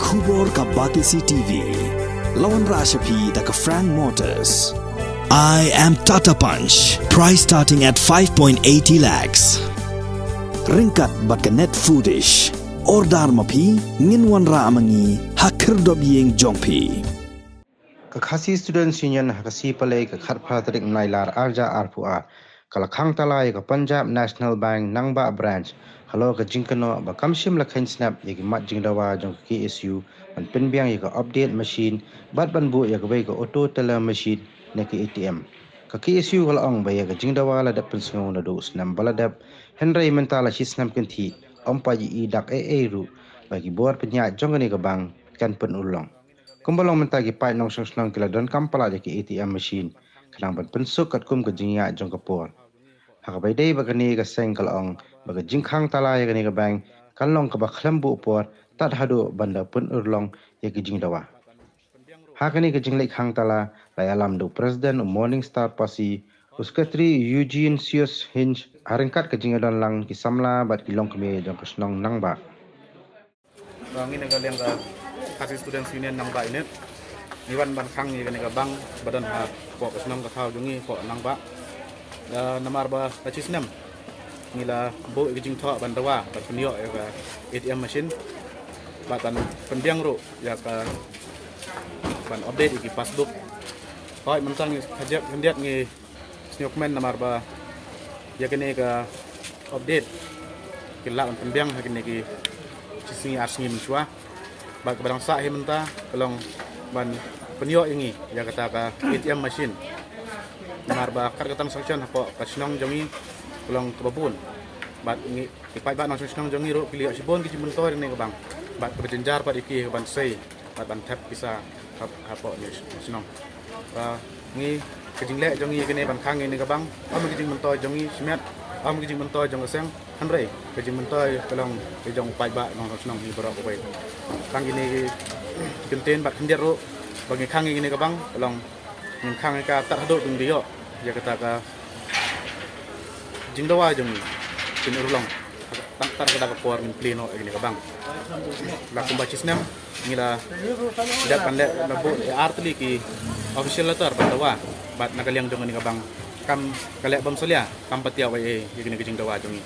Kubor ka Batisi TV. Lawan Rashapi da ka Frank Motors. I am Tata Punch. Price starting at 5.80 lakhs. Ringkat bat ka net foodish. Ordar mapi nginwan ra amangi hakir dob yeng jongpi. Kakhasi Students Union hakasi palai ka khat phatrik nailar arja arpua. Kalakhang talai ka Punjab National Bank nangba branch. Halo ka jingkano ba kamshim la khain snap yagi mat jingdawa jong KSU ban penbiang yaka update machine bat ban bu yaka bai ka auto teller machine ne ka ATM. Ka KSU kala ong ba yaka jingdawa la dap pensong na do snam baladap Henry mentala shi snam kenti ompa ji dak ru bagi bor penya jongani ka bang kan pen ulong. Kumbalong mentagi pai nong song kila don kampala yaka ATM machine kanang ban pensuk kat kum ka jingya jong kapor. Hakabai day bagani ka seng kalong baga jingkhang tala ya gani ka bang kalong ka bakhlambu upor tat hadu banda pun urlong ya ki jingdawa. Hakani ka jinglek khang tala lai alam do President Morning Star Party Uskatri Eugene Sius Hinge haringkat ka jingadon lang ki samla bat kilong kami jong kasnong nangba. Bang ini kalian ka kasih Students Union nangba ini niwan ban khang ni gani ka bang badan ha po kasnong ka thau jungi po nangba. Namar ba tacisnem ngila bo iging tho bandawa bat penyo ya ka ATM machine batan pendiang ru ya ka ban update iki passbook hoi mentang hajak hendiat ngi snokmen namar ba ya kene ka update kila ban pendiang hakene ki cisingi arsngi mensua ba barang sa himenta kelong ban penyo ingi ya kata ka ATM machine namar ba kargatan sanction hapo kasnong jongi kulong kebabun bat ngi ipai bat nong sanction jongi ro pilih sibon ki mentor ni bang bat berjenjar bat iki ban sei bat ban tap bisa hapo ni sanction ngi kejingle jongi kene ban khang ni bang am kejing mentor jongi smet am kejing mentor jong seng hanrei kejing mentor kulong ke jong pai bat nong sanction ni bro ko kang ini kenten bat kendiat ro bagi khang ni bang kulong khang ka tar hado dung dio ya kata ka jingdawa jong pinurulong tar kada ka por min pleno ini ka bang la kumbacis nem ngila dak pande labo artli ki official letter bandawa bat nagaliang jong ni ka bang kam kalek bam solia kam patia wa e gini jingdawa jongi